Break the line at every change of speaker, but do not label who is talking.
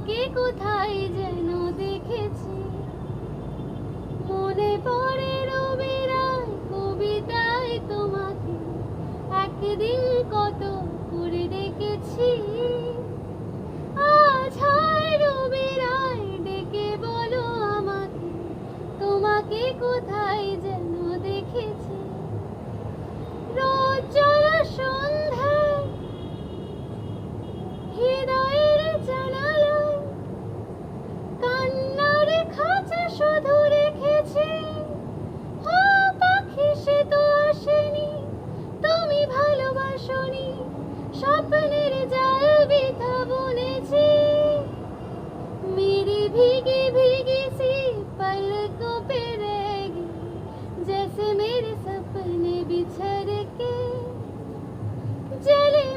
তোমাকে কোথায় যেন দেখেছি। মনে পড়ে রবি রায় কবিতায় তোমাকে একদিন কত করে ডেকেছি। আজ হয় রবি রায় ডেকে বলো আমাকে তোমাকে কোথায় যেন দেখেছি। রোজ চলা সন্ধ্যায় হৃদয়ের জানালায় কান্নার খাঁচা শুধু রেখেছি। ও পাখি সে তো আসেনি, তুমি ভালোবাসনি, স্বপ্নের জাল বৃথা বুনেছি। मेरी भीगी भीगी सी पलकों पे रह गई, जैसे मेरे सपने बिछड़ के जले